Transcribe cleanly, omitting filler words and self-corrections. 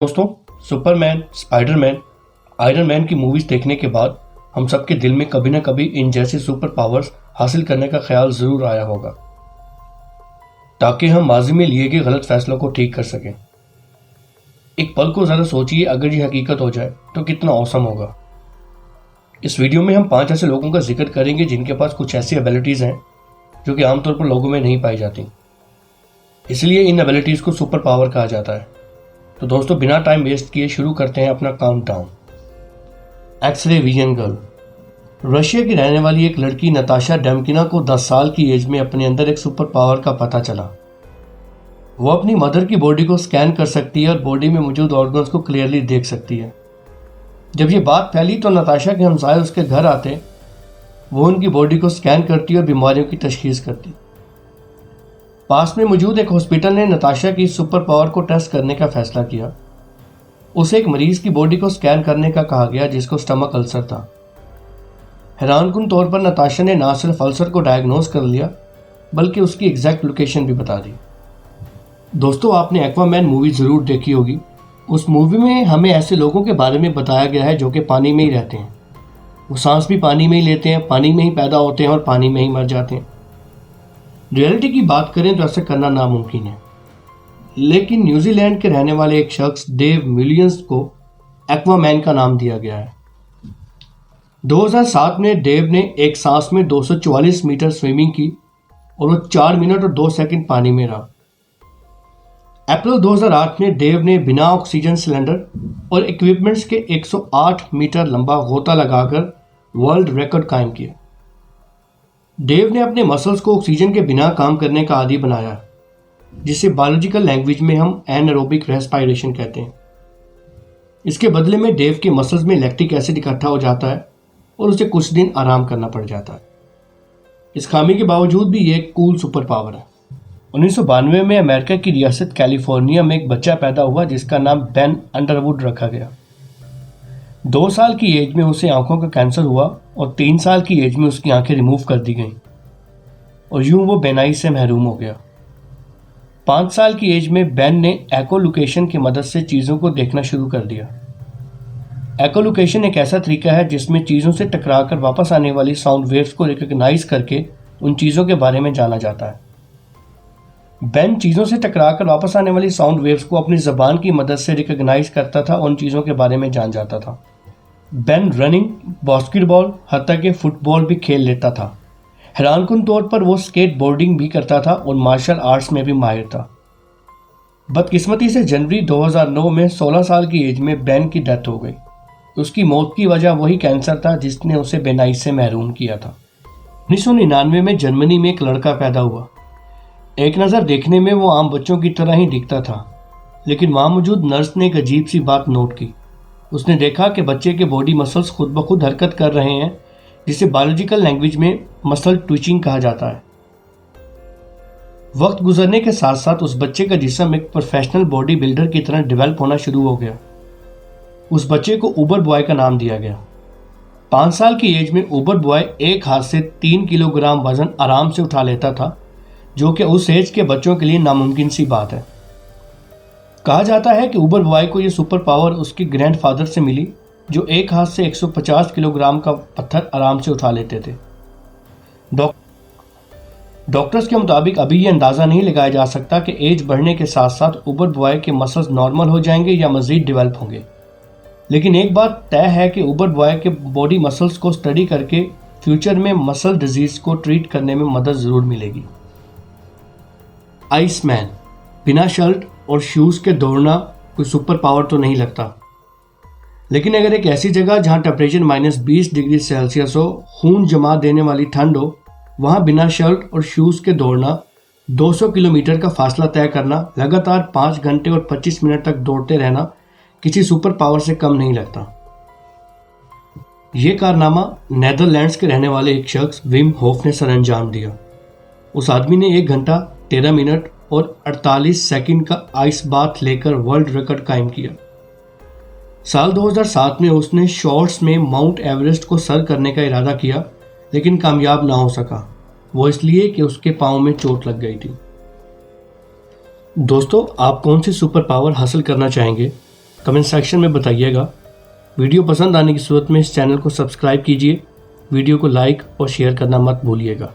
दोस्तों, Superman, Spiderman, iron man की movies देखने के बाद हम सबके दिल में कभी न कभी इन जैसे सुपर पावर्स हासिल करने का ख्याल जरूर आया होगा, ताकि हम माजी में लिए गए गलत फैसलों को ठीक कर सकें। एक पल को जरा सोचिए, अगर ये हकीकत हो जाए तो कितना औसम होगा। इस वीडियो में हम 5 ऐसे लोगों का जिक्र करेंगे जिनके पास कुछ ऐसी एबिलिटीज हैं जो कि आमतौर पर लोगों में नहीं पाई जाती, इसलिए इन एबिलिटीज को सुपर पावर कहा जाता है। तो दोस्तों, बिना टाइम वेस्ट किए शुरू करते हैं अपना countdown. X ray vision girl. Russia की रहने वाली एक लड़की नताशा डेमकिना को 10 साल की एज में अपने अंदर एक सुपर पावर का पता चला। वो अपनी मदर की बॉडी को स्कैन कर सकती है और बॉडी में मौजूद ऑर्गन्स को क्लियरली देख सकती है। जब ये बात फैली तो नताशा के हमसाये उसके घर आते। वो उनकी बॉडी को स्कैन करती और बीमारियों की तशखीस करती। पास में मौजूद एक हॉस्पिटल ने नताशा की सुपर पावर को टेस्ट करने का फैसला किया। उसे एक मरीज की बॉडी को स्कैन करने का कहा गया जिसको स्टमक अल्सर था। हैरानकुन तौर पर नताशा ने ना सिर्फ अल्सर को डायग्नोज कर लिया बल्कि उसकी एग्जैक्ट लोकेशन भी बता दी। दोस्तों, आपने एक्वामैन मूवी जरूर देखी होगी। उस मूवी में हमें ऐसे लोगों के बारे में बताया गया है जो कि पानी में ही रहते हैं। वो सांस भी पानी में ही लेते हैं, पानी में ही पैदा होते हैं और पानी में ही मर जाते हैं। रियलिटी की बात करें तो ऐसा करना नामुमकिन है, लेकिन न्यूजीलैंड के रहने वाले एक शख्स डेव मिलियंस को एक्वामैन का नाम दिया गया है। 2007 में डेव ने एक सांस में 244 मीटर स्विमिंग की और वो 4 मिनट और 2 सेकंड पानी में रहा। अप्रैल 2008 में डेव ने बिना ऑक्सीजन सिलेंडर और इक्विपमेंट्स के 108 मीटर लंबा गोता लगाकर वर्ल्ड रिकॉर्ड कायम किया। डेव ने अपने मसल्स को ऑक्सीजन के बिना काम करने का आदी बनाया, जिसे बायोलॉजिकल लैंग्वेज में हम एनारोबिक रेस्पिरेशन कहते हैं। इसके बदले में डेव के मसल्स में लैक्टिक एसिड इकट्ठा हो जाता है और उसे कुछ दिन आराम करना पड़ जाता है। इस खामी के बावजूद भी ये एक कूल सुपर पावर है। 1992 में अमेरिका की रियासत कैलिफोर्निया में एक बच्चा पैदा हुआ जिसका नाम बेन अंडरवुड रखा गया। 2 साल की एज में उसे आंखों का कैंसर हुआ और 3 साल की एज में उसकी आंखें रिमूव कर दी गईं और यूं वो बेनाई से महरूम हो गया। 5 साल की एज में बेन ने एकोलोकेशन की मदद से चीज़ों को देखना शुरू कर दिया। एकोलोकेशन एक ऐसा तरीका है जिसमें चीज़ों से टकराकर वापस आने वाली साउंड वेव्स को रिकॉग्नाइज करके उन चीज़ों के बारे में जाना जाता है। बेन चीज़ों से टकराकर वापस आने वाली साउंड वेव्स को अपनी ज़बान की मदद से रिकॉग्नाइज करता था और उन चीज़ों के बारे में जान जाता था। बेन रनिंग, बास्केटबॉल, हत्ता कि फुटबॉल भी खेल लेता था। हैरानकुन तौर पर वो स्केट बोर्डिंग भी करता था और मार्शल आर्ट्स में भी माहिर था। बदकिस्मती से जनवरी 2009 में 16 साल की एज में बेन की डेथ हो गई। उसकी मौत की वजह वही कैंसर था जिसने उसे बेनाई से महरूम किया था। 1999 में जर्मनी में एक लड़का पैदा हुआ। एक नज़र देखने में वो आम बच्चों की तरह ही दिखता था, लेकिन वहाँ मौजूद नर्स ने एक अजीब सी बात नोट की। उसने देखा कि बच्चे के बॉडी मसल्स खुद ब खुद हरकत कर रहे हैं, जिसे बायोलॉजिकल लैंग्वेज में मसल ट्विचिंग कहा जाता है। वक्त गुजरने के साथ साथ उस बच्चे का जिस्म एक प्रोफेशनल बॉडी बिल्डर की तरह डेवलप होना शुरू हो गया। उस बच्चे को उबर बॉय का नाम दिया गया। 5 साल की एज में उबर बॉय एक हाथ से 3 किलोग्राम वजन आराम से उठा लेता था, जो कि उस एज के बच्चों के लिए नामुमकिन सी बात है। कहा जाता है कि उबर बॉय को यह सुपर पावर उसके ग्रैंडफादर से मिली, जो एक हाथ से 150 किलोग्राम का पत्थर आराम से उठा लेते थे। डॉक्टर्स के मुताबिक अभी यह अंदाज़ा नहीं लगाया जा सकता कि एज बढ़ने के साथ साथ उबर बॉय के मसल्स नॉर्मल हो जाएंगे या मज़ीद डेवलप होंगे, लेकिन एक बात तय है कि उबर बॉय के बॉडी मसल्स को स्टडी करके फ्यूचर में मसल डिजीज़ को ट्रीट करने में मदद ज़रूर मिलेगी। आइसमैन। बिना शर्ट और शूज़ के दौड़ना कोई सुपर पावर तो नहीं लगता, लेकिन अगर एक ऐसी जगह जहां टेम्परेचर -20 डिग्री सेल्सियस हो, खून जमा देने वाली ठंड हो, वहां बिना शर्ट और शूज़ के दौड़ना, 200 किलोमीटर का फासला तय करना, लगातार 5 घंटे और 25 मिनट तक दौड़ते रहना किसी सुपर पावर से कम नहीं लगता। ये कारनामा नेदरलैंड्स के रहने वाले एक शख्स विम होफ ने सरअंजाम दिया। उस आदमी ने 1 घंटा 13 मिनट और 48 सेकंड का आइस बाथ लेकर वर्ल्ड रिकॉर्ड कायम किया। साल 2007 में उसने शॉर्ट्स में माउंट एवरेस्ट को सर करने का इरादा किया, लेकिन कामयाब ना हो सका। वो इसलिए कि उसके पाँव में चोट लग गई थी। दोस्तों, आप कौन सी सुपर पावर हासिल करना चाहेंगे? कमेंट सेक्शन में बताइएगा। वीडियो पसंद आने की सूरत में इस चैनल को सब्सक्राइब कीजिए। वीडियो को लाइक और शेयर करना मत भूलिएगा।